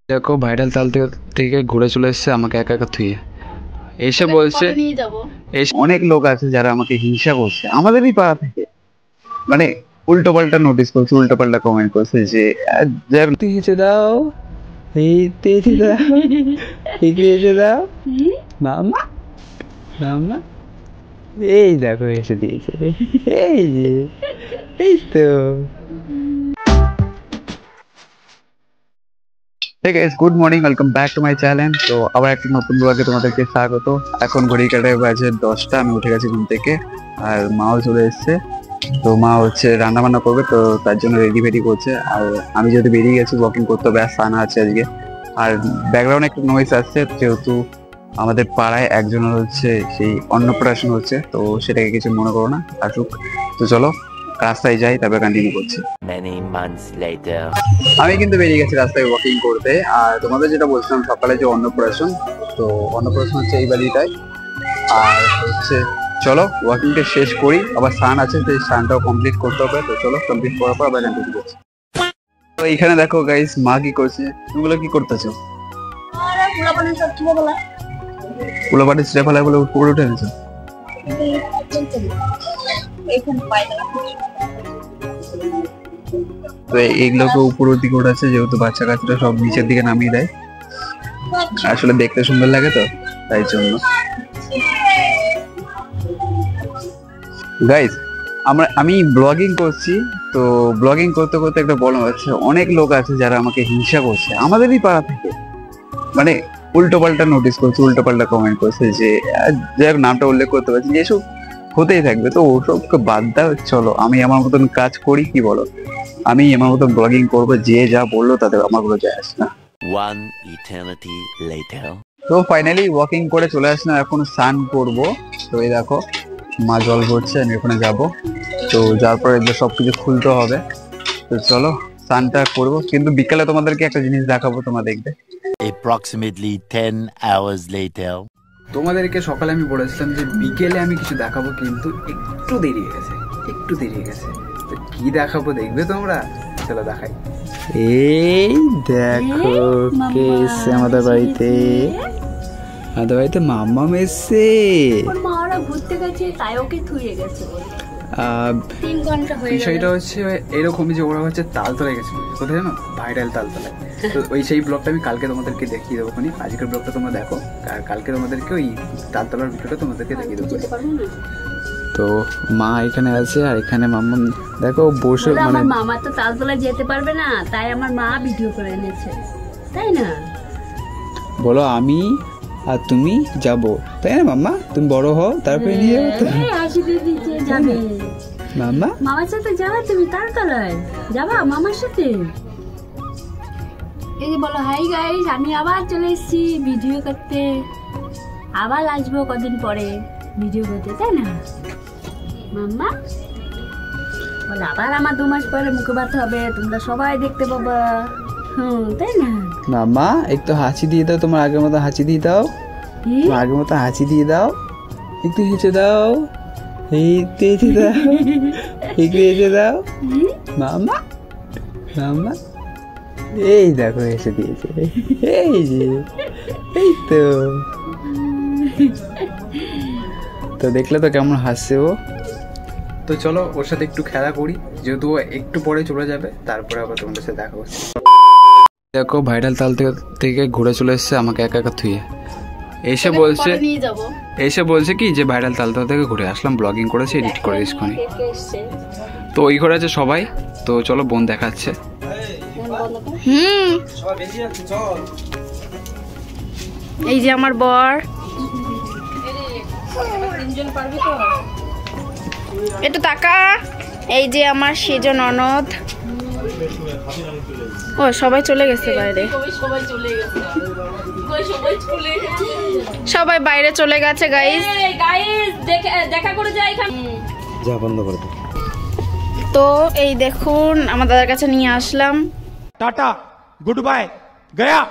দেখো ভাইরাল তাল থেকে ঘুরে চলে এসেছে আমাকে একা একা থুয়ে এসে বলছে অনেক লোক আছে যারা আমাকে হিংসা করছে আমাদেরই পাড়া থেকে, মানে উল্টো পাল্টা নোটিস করছে, উল্টো পাল্টা কমেন্ট করছে যে হেসে দাও, হেসে দাও, হেসে দাও মামা মামা। এই দেখো এসে দিয়েছে, এই যে এই তো। Hey guys, good morning, welcome back to my channel. তো আবার একটা নতুন ব্লগে তোমাদেরকে স্বাগত। এখন ঘড়ি কাটায় বাজে 10টা, আমি উঠে গেছি ঘুম থেকে আর মাও চলে এসেছে। তো মা হচ্ছে রান্না বান্না করবে, তো তার জন্য রেডি ফেডি করছে। আর আমি যেহেতু বেরিয়ে গেছি ওয়াকিং করতে হবে, আর সানা আছে আজকে। আর ব্যাকগ্রাউন্ডে একটু নয়েজ আসছে যেহেতু আমাদের পাড়ায় একজনের হচ্ছে সেই অন্নপ্রাশন হচ্ছে, তো সেটাকে কিছু মনে করো না, আসুক। তো চলো রাস্তায় যাই, তারপরে কন্টিনিউ করছি। আমি কিন্তু বেরিয়ে গেছি রাস্তায় ওয়াকিং করতে। আর তোমাদের যেটা বলছিলাম সকালে যে অন্নপ্রাশন, তো অন্নপ্রাশন হচ্ছে এই বাড়িটায়। আর হচ্ছে চলো ওয়াকিংটা শেষ করি, আবার স্নান আছে, সেই স্নানটাও কমপ্লিট করতে হবে। তো চলো কমপ্লিট করার পর আবার কন্টিনিউ করছি। তো এইখানে দেখো গাইস মা কি করছে, তুমিগুলো কি করতেছো? পোলাপাটি ছিঁড়ে ফেলা বলে উপরে উঠে গেছে। তো এইগুলোকে উপরের দিকে উঠাচ্ছে যেহেতু বাচ্চা কাচ্চারা সব নিচের দিকে নামিয়ে দেয়, আসলে দেখতে সুন্দর লাগে তো তাই জন্য। গাইস আমি ব্লগিং করছি, তো ব্লগিং করতে করতে একটা বলা হচ্ছে অনেক লোক আছে যারা আমাকে হিংসা করছে আমাদেরই পাড়া থেকে, মানে উল্টো পাল্টা নোটিস করছে, উল্টো পাল্টা কমেন্ট করছে যে যাই নামটা উল্লেখ করতে পারছি, যে এসব হতেই থাকবে। তো ওসবকে বাদ দাও, চলো আমি আমার মতন কাজ করি, কি বলো? আমি আমার মতন ব্লগিং করবো, যে যা বললো তাদের আমার কোনো যায় আসে না। তো ফাইনালি ওয়াকিং করে চলে আসলাম, এখন স্নান করবো। তো এই দেখো মা জল ভরছে, আমি ওখানে যাবো। তো যার পরে সবকিছু খুলতে হবে। তো চলো স্নানটা করবো, কিন্তু বিকালে তোমাদেরকে একটা জিনিস দেখাবো, তোমরা দেখবে। Approximately 10 hours later. তোমাদেরকে সকালে আমি বলেছিলাম যে বিকেলে আমি কিছু দেখাবো, কিন্তু একটু দেরি হয়ে গেছে, একটু দেরি হয়ে গেছে। তো কি দেখাবো দেখবে তোমরা, চলো দেখাই। এই দেখো কে এসছে আমাদের বাড়িতে, আমাদের বাড়িতে মাম্মা এসছে। মারা ঘুরতে গেছে তাই ওকে থুয়ে গেছে। 3 ঘন্টা হয়ে গেল। বিষয়টা হচ্ছে এরকমই যে ওরা হচ্ছে তালতলায় গেছে, কোথায় জানো? ভাইরাল তালতলায়। তো ওই সেই ব্লগটা আমি কালকে তোমাদেরকে দেখিয়ে দেবো, আজকের ব্লগটা তোমরা দেখো, আর কালকে তোমাদেরকে ওই তালতলার ভিডিওটা তোমাদেরকে দেখিয়ে দেবো। তো মা এখানে আছে আর এখানে মাম্মা দেখো বসে, মানে মামা তো তালতলায় যেতে পারবে না, তাই আমার মা ভিডিও করে এনেছে, তাই না? বলো আমি আর তুমি যাবো, তাই না মাম্মা? তুমি বড় হও তারপরে নিয়ে যাবে মাম্মা। মামার সাথে যাবে তুমি তালতলায়, যাবা মামার সাথে? এই যে বলো হাই গাইস, আমি আবার চলে এসেছি ভিডিও করতে, আবার আসবো কদিন পরে ভিডিও করতে, তাই না মাম্মা? বলে আবার আমার 2 মাস পরে মুখে বাত হবে, তোমরা সবাই দেখতে পাবা, তাই না মাম্মা? একটু হাসি দিয়ে দাও, তোমার আগের মতো হাসি দিয়ে দাও, আগের মতো হাসি দিয়ে দাও, একটু হেসে দাও, হেসে দাও, একটু হেসে দাও মাম্মা মাম্মা। এই দেখো এসে দিয়েছে, এই যে এই তো। তো দেখলে তো কেমন হাসছে ও। তো চলো ওর সাথে একটু খেলা করি, যেহেতু ও একটু পরে চলে যাবে, তারপরে আবার তোমাদের সাথে দেখা হচ্ছে। দেখো ভাইরাল তাল থেকে ঘুরে চলে এসেছে আমাকে একা একা থুয়ে এসে বলছে কি যে ভাইরাল তালতলা থেকে ঘুরে আসলাম, ব্লগিং করেছে, এডিট করে এসেছি। তো ওই ঘরে আছে সবাই, তো চলো বোন দেখাচ্ছে। এই যে আমার বর, একটু তাকা, এই যে আমার সেজন ননদ। ও সবাই চলে গেছে বাইরে, সবাই বাইরে চলে গেছে গাইস। দেখা করে যাই এখানে, যা বন্ধ করে দাও। তো এই দেখুন আমার দাদার কাছে নিয়ে আসলাম, টাটা গুড বাই গয়া।